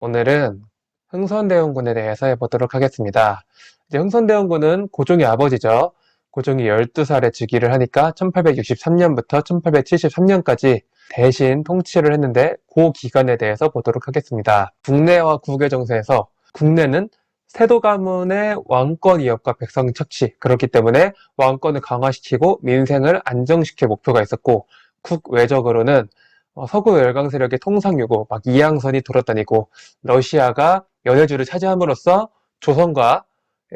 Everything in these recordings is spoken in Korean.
오늘은 흥선대원군에 대해서 해보도록 하겠습니다. 이제 흥선대원군은 고종의 아버지죠. 고종이 12살에 즉위를 하니까 1863년부터 1873년까지 대신 통치를 했는데 그 기간에 대해서 보도록 하겠습니다. 국내와 국외 정세에서 국내는 세도 가문의 왕권 위협과 백성 착취, 그렇기 때문에 왕권을 강화시키고 민생을 안정시킬 목표가 있었고, 국외적으로는 서구 열강 세력의 통상유고 막 이양선이 돌아다니고 러시아가 연해주를 차지함으로써 조선과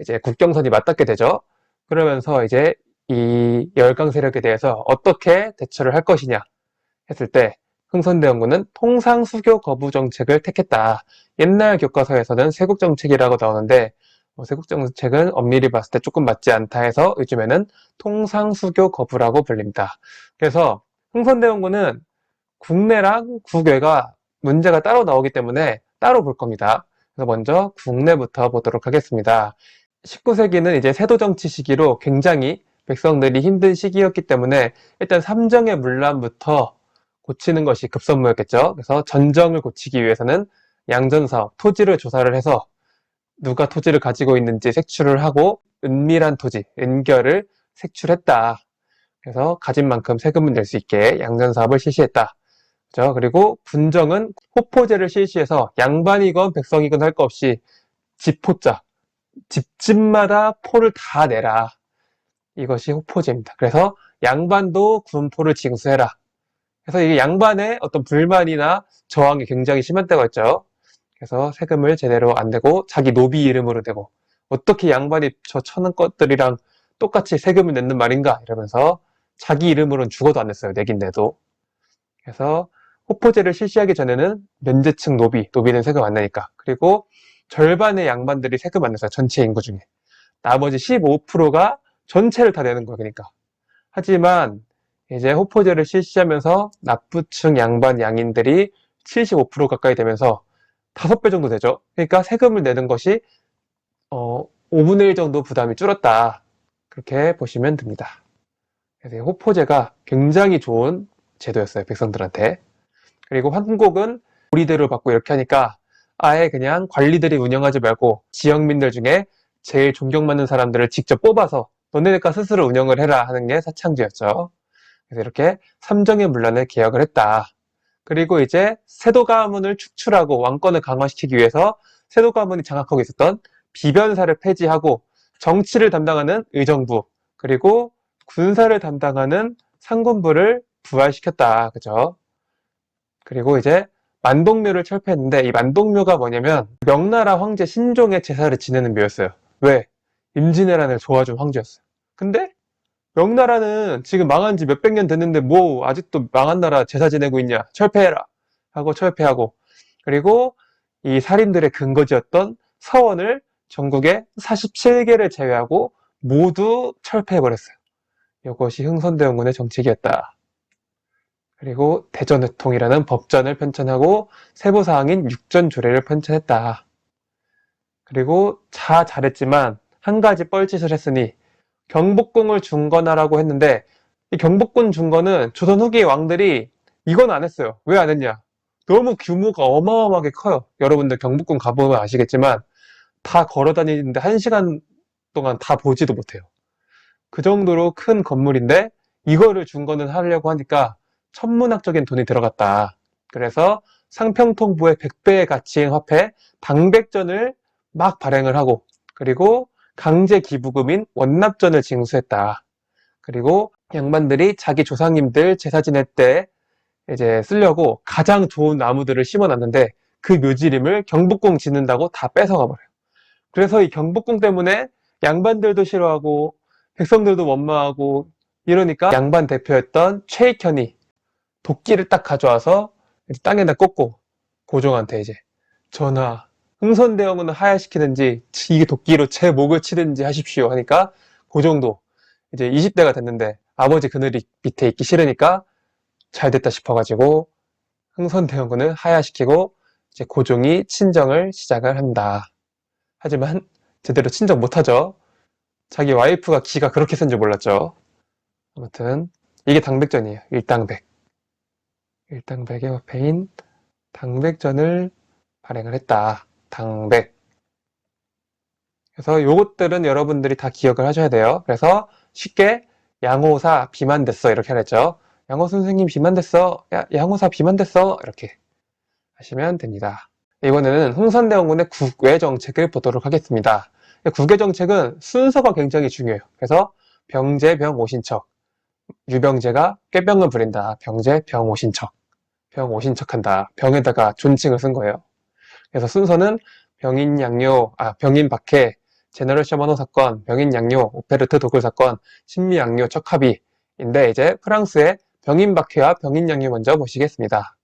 이제 국경선이 맞닿게 되죠. 그러면서 이제 이 열강 세력에 대해서 어떻게 대처를 할 것이냐 했을 때 흥선대원군은 통상수교 거부 정책을 택했다. 옛날 교과서에서는 세국정책이라고 나오는데 세국정책은 엄밀히 봤을 때 조금 맞지 않다 해서 요즘에는 통상수교 거부라고 불립니다. 그래서 흥선대원군은 국내랑 국외가 문제가 따로 나오기 때문에 따로 볼 겁니다. 그래서 먼저 국내부터 보도록 하겠습니다. 19세기는 이제 세도정치 시기로 굉장히 백성들이 힘든 시기였기 때문에 일단 삼정의 문란부터 고치는 것이 급선무였겠죠. 그래서 전정을 고치기 위해서는 양전사업, 토지를 조사를 해서 누가 토지를 가지고 있는지 색출을 하고 은밀한 토지, 은결을 색출했다. 그래서 가진 만큼 세금을 낼 수 있게 양전사업을 실시했다. 그렇죠? 그리고 군정은 호포제를 실시해서 양반이건 백성이건 할 거 없이 집포자, 집집마다 포를 다 내라. 이것이 호포제입니다. 그래서 양반도 군포를 징수해라. 그래서 이게 양반의 어떤 불만이나 저항이 굉장히 심한 때가 있죠. 그래서 세금을 제대로 안 내고 자기 노비 이름으로 내고 어떻게 양반이 저 천한 것들이랑 똑같이 세금을 냈는 말인가 이러면서 자기 이름으로는 죽어도 안 냈어요. 내긴 내도. 그래서 호포제를 실시하기 전에는 면제층 노비는 세금 안 내니까. 그리고 절반의 양반들이 세금 안 냈어요. 전체 인구 중에. 나머지 15%가 전체를 다 내는 거야, 그러니까. 하지만 이제 호포제를 실시하면서 납부층 양반 양인들이 75% 가까이 되면서 5배 정도 되죠. 그러니까 세금을 내는 것이 5분의 1 정도 부담이 줄었다. 그렇게 보시면 됩니다. 그래서 호포제가 굉장히 좋은 제도였어요, 백성들한테. 그리고 황국은 우리대로 받고 이렇게 하니까 아예 그냥 관리들이 운영하지 말고 지역민들 중에 제일 존경받는 사람들을 직접 뽑아서 너네가 스스로 운영을 해라 하는 게 사창제였죠. 그래서 이렇게 삼정의 문란을 개혁을 했다. 그리고 이제 세도 가문을 축출하고 왕권을 강화시키기 위해서 세도 가문이 장악하고 있었던 비변사를 폐지하고 정치를 담당하는 의정부 그리고 군사를 담당하는 상군부를 부활시켰다. 그죠? 그리고 이제 만동묘를 철폐했는데 이 만동묘가 뭐냐면 명나라 황제 신종의 제사를 지내는 묘였어요. 왜? 임진왜란을 도와준 황제였어요. 근데 명나라는 지금 망한 지 몇백 년 됐는데 뭐 아직도 망한 나라 제사 지내고 있냐? 철폐해라 하고 철폐하고 그리고 이 살인들의 근거지였던 서원을 전국에 47개를 제외하고 모두 철폐해버렸어요. 이것이 흥선대원군의 정책이었다. 그리고 대전회통이라는 법전을 편찬하고 세부사항인 육전조례를 편찬했다. 그리고 잘했지만 한 가지 뻘짓을 했으니 경복궁을 중건하라고 했는데 이 경복궁 중건은 조선 후기 왕들이 이건 안 했어요. 왜 안 했냐? 너무 규모가 어마어마하게 커요. 여러분들 경복궁 가보면 아시겠지만 다 걸어 다니는데 1시간 동안 다 보지도 못해요. 그 정도로 큰 건물인데 이거를 중건을 하려고 하니까 천문학적인 돈이 들어갔다. 그래서 상평통부의 100배의 가치인 화폐 당백전을 막 발행을 하고 그리고 강제 기부금인 원납전을 징수했다. 그리고 양반들이 자기 조상님들 제사 지낼 때 이제 쓰려고 가장 좋은 나무들을 심어놨는데 그 묘지림을 경복궁 짓는다고 다 뺏어가 버려요. 그래서 이 경복궁 때문에 양반들도 싫어하고 백성들도 원망하고 이러니까 양반 대표였던 최익현이 도끼를 딱 가져와서 땅에다 꽂고 고종한테 이제 전하 흥선대원군을 하야시키든지 이게 도끼로 제 목을 치든지 하십시오 하니까 고종도 이제 20대가 됐는데 아버지 그늘 밑에 있기 싫으니까 잘 됐다 싶어가지고 흥선대원군을 하야시키고 이제 고종이 친정을 시작을 한다. 하지만 제대로 친정 못하죠. 자기 와이프가 기가 그렇게 센 줄 몰랐죠. 아무튼 이게 당백전이에요. 일당백. 일당백의 화폐인 당백전을 발행을 했다. 당백. 그래서 요것들은 여러분들이 다 기억을 하셔야 돼요. 그래서 쉽게 양호사 비만됐어 이렇게 하랬죠. 양호 선생님 비만됐어. 야, 양호사 비만됐어. 이렇게 하시면 됩니다. 이번에는 흥선대원군의 국외 정책을 보도록 하겠습니다. 국외 정책은 순서가 굉장히 중요해요. 그래서 병제, 병, 오신척. 유병제가 꾀병을 부린다. 병제, 병, 오신척. 병, 오신척한다. 병에다가 존칭을 쓴 거예요. 그래서 순서는 병인 박해, 제너럴 셔머노 사건, 병인 양요, 오페르트 도굴 사건, 신미 양요 척합의인데 이제 프랑스의 병인 박해와 병인 양요 먼저 보시겠습니다.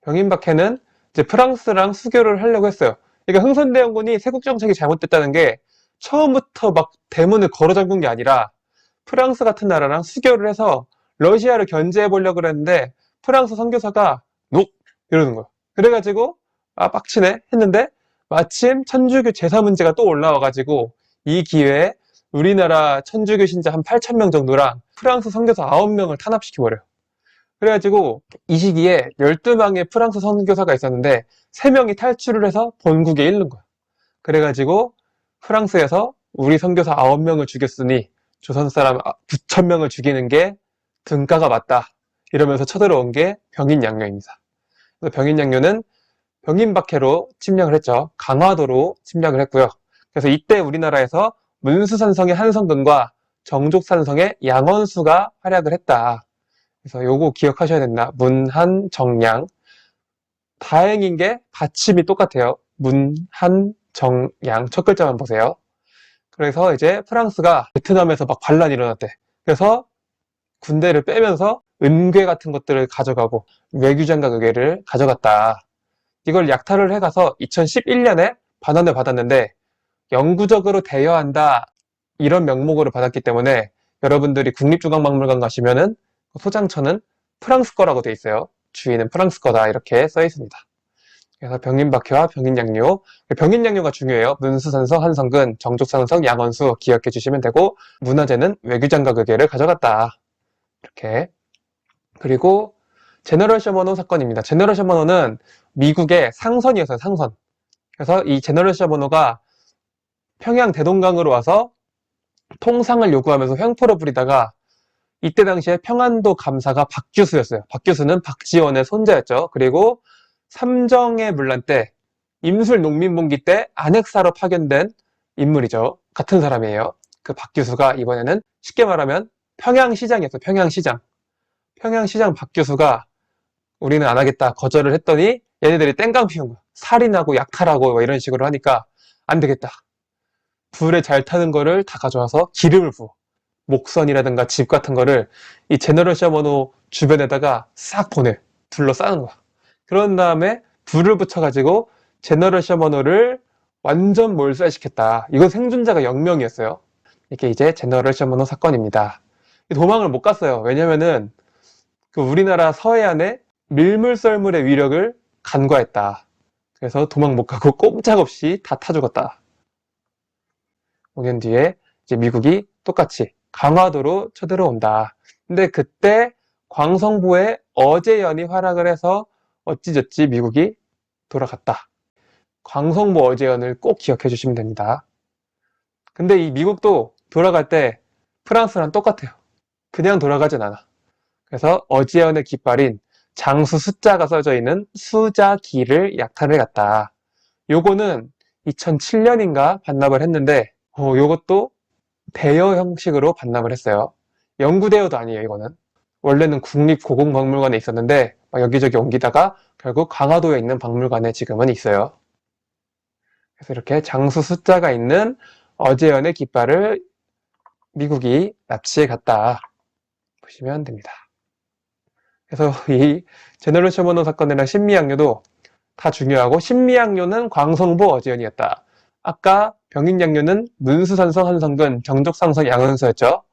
병인 박해는 이제 프랑스랑 수교를 하려고 했어요. 그러니까 흥선대원군이 세국 정책이 잘못됐다는 게 처음부터 막 대문을 걸어 잠근 게 아니라 프랑스 같은 나라랑 수교를 해서 러시아를 견제해 보려고 그랬는데 프랑스 선교사가 녹 이러는 거예요. 그래가지고 아 빡치네 했는데 마침 천주교 제사 문제가 또 올라와가지고 이 기회에 우리나라 천주교 신자 한 8,000명 정도랑 프랑스 선교사 9명을 탄압시켜버려요. 그래가지고 이 시기에 12명의 프랑스 선교사가 있었는데 3명이 탈출을 해서 본국에 잃는 거야. 그래가지고 프랑스에서 우리 선교사 9명을 죽였으니 조선 사람 9,000명을 죽이는 게 등가가 맞다. 이러면서 쳐들어온 게 병인양요입니다. 병인양요는 병인박해로 침략을 했죠. 강화도로 침략을 했고요. 그래서 이때 우리나라에서 문수산성의 한성근과 정족산성의 양원수가 활약을 했다. 그래서 요거 기억하셔야 된다. 문한, 정양. 다행인 게 받침이 똑같아요. 문한, 정양. 첫 글자만 보세요. 그래서 이제 프랑스가 베트남에서 막 반란이 일어났대. 그래서 군대를 빼면서 은괴 같은 것들을 가져가고 외교장각 의궤를 가져갔다. 이걸 약탈을 해가서 2011년에 반환을 받았는데 영구적으로 대여한다 이런 명목으로 받았기 때문에 여러분들이 국립중앙박물관 가시면은 소장처는 프랑스 거라고 돼 있어요. 주인은 프랑스 거다 이렇게 써 있습니다. 그래서 병인박해와 병인양요. 병인양요가 중요해요. 문수산성, 한성근, 정족산성, 양원수 기억해 주시면 되고 문화재는 외교장각 의궤를 가져갔다. 이렇게. 그리고 제너럴 셔머노 사건입니다. 제너럴 셔머노는 미국의 상선이었어요. 상선. 그래서 이 제너럴 셔머노가 평양 대동강으로 와서 통상을 요구하면서 횡포를 부리다가 이때 당시에 평안도 감사가 박규수였어요. 박규수는 박지원의 손자였죠. 그리고 삼정의 문란 때 임술 농민봉기 때 안핵사로 파견된 인물이죠. 같은 사람이에요. 그 박규수가 이번에는 쉽게 말하면 평양시장이었어요. 평양시장. 평양시장 박규수가 우리는 안 하겠다 거절을 했더니 얘네들이 땡깡 피운 거야. 살인하고 약탈하고 뭐 이런 식으로 하니까 안 되겠다. 불에 잘 타는 거를 다 가져와서 기름을 부어. 목선이라든가 집 같은 거를 이 제너럴 셔머노 주변에다가 싹 보내. 둘러싸는 거야. 그런 다음에 불을 붙여가지고 제너럴 셔머노를 완전 몰살시켰다. 이건 생존자가 0명이었어요. 이게 이제 제너럴 셔머노 사건입니다. 도망을 못 갔어요. 왜냐면은 그 우리나라 서해안에 밀물썰물의 위력을 간과했다. 그래서 도망 못 가고 꼼짝없이 다 타 죽었다. 5년 뒤에 이제 미국이 똑같이 강화도로 쳐들어온다. 근데 그때 광성보에 어제연이 활약을 해서 어찌저찌 미국이 돌아갔다. 광성보 어제연을 꼭 기억해 주시면 됩니다. 근데 이 미국도 돌아갈 때 프랑스랑 똑같아요. 그냥 돌아가진 않아. 그래서 어제연의 깃발인 장수 숫자가 써져 있는 수자기를 약탈을 갔다. 요거는 2007년인가 반납을 했는데 요것도 대여 형식으로 반납을 했어요. 영구 대여도 아니에요, 이거는. 원래는 국립고궁박물관에 있었는데 막 여기저기 옮기다가 결국 강화도에 있는 박물관에 지금은 있어요. 그래서 이렇게 장수 숫자가 있는 어제연의 깃발을 미국이 납치해 갔다. 보시면 됩니다. 그래서 이 제너럴 셔머노 사건이랑 신미양요도 다 중요하고 신미양요는 광성보 어제연이었다. 아까 병인양요는 문수산성 한성근 정족산성 양원수였죠.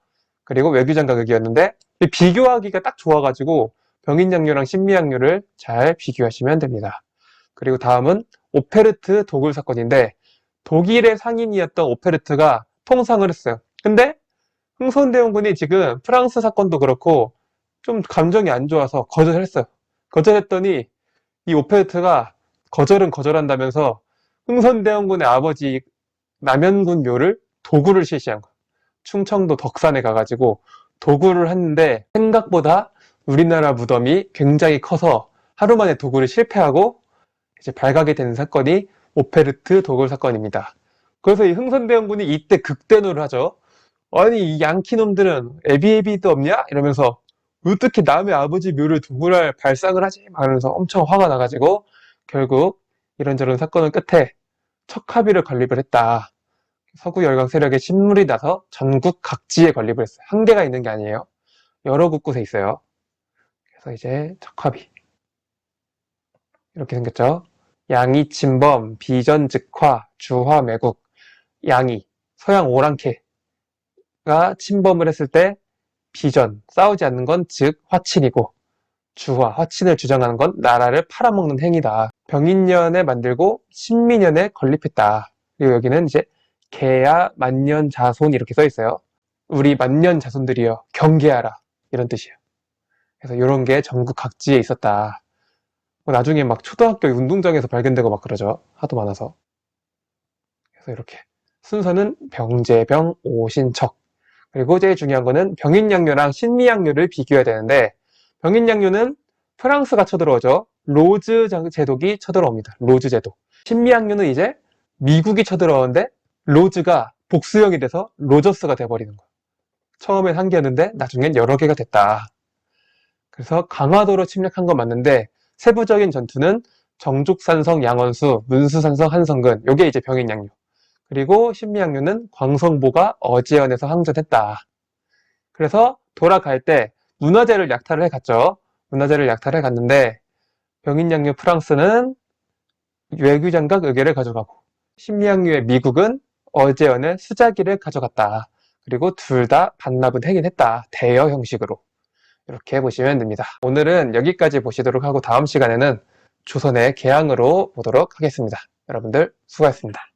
그리고 외교장각 의궤였는데 비교하기가 딱 좋아가지고 병인양요랑 신미양요를 잘 비교하시면 됩니다. 그리고 다음은 오페르트 도굴 사건인데 독일의 상인이었던 오페르트가 통상을 했어요. 근데 흥선대원군이 지금 프랑스 사건도 그렇고 좀 감정이 안 좋아서 거절했어요. 거절했더니 이 오페르트가 거절은 거절한다면서 흥선대원군의 아버지 남현군 묘를 도구를 실시한 거예요. 충청도 덕산에 가가지고 도구를 했는데 생각보다 우리나라 무덤이 굉장히 커서 하루 만에 도구를 실패하고 이제 발각이 되는 사건이 오페르트 도굴 사건입니다. 그래서 이 흥선대원군이 이때 극대노를 하죠. 아니 이 양키놈들은 애비애비도 없냐? 이러면서 어떻게 남의 아버지 묘를 도굴할 발상을 하지? 말하면서 엄청 화가 나가지고 결국 이런저런 사건은 끝에 척하비를 건립을 했다. 서구 열강 세력의 침몰이 나서 전국 각지에 건립을 했어요. 한 개가 있는 게 아니에요. 여러 곳곳에 있어요. 그래서 이제 척하비 이렇게 생겼죠. 양이 침범, 비전즉화, 주화 매국. 양이 서양 오랑캐가 침범을 했을 때 비전, 싸우지 않는 건 즉 화친이고, 주화, 화친을 주장하는 건 나라를 팔아먹는 행위다. 병인년에 만들고 신민년에 건립했다. 그리고 여기는 이제 개야 만년 자손 이렇게 써 있어요. 우리 만년 자손들이여 경계하라 이런 뜻이에요. 그래서 이런 게 전국 각지에 있었다. 나중에 막 초등학교 운동장에서 발견되고 막 그러죠. 하도 많아서. 그래서 이렇게 순서는 병제병, 오신척. 그리고 제일 중요한 거는 병인양요랑 신미양요를 비교해야 되는데, 병인양요는 프랑스가 쳐들어오죠. 로즈 제독이 쳐들어옵니다. 로즈 제독. 신미양요는 이제 미국이 쳐들어오는데 로즈가 복수형이 돼서 로저스가 돼버리는 거예요. 처음엔 한 개였는데 나중엔 여러 개가 됐다. 그래서 강화도로 침략한 건 맞는데 세부적인 전투는 정죽산성 양원수, 문수산성 한성근, 요게 이제 병인양요. 그리고 신미양요는 광성보가 어지연에서 항전했다. 그래서 돌아갈 때 문화재를 약탈을 해갔죠. 문화재를 약탈해 갔는데 병인양요 프랑스는 외교장각 의궤를 가져가고, 신미양요의 미국은 어제연의 수자기를 가져갔다. 그리고 둘 다 반납은 하긴 했다. 대여 형식으로. 이렇게 보시면 됩니다. 오늘은 여기까지 보시도록 하고 다음 시간에는 조선의 개항으로 보도록 하겠습니다. 여러분들 수고하셨습니다.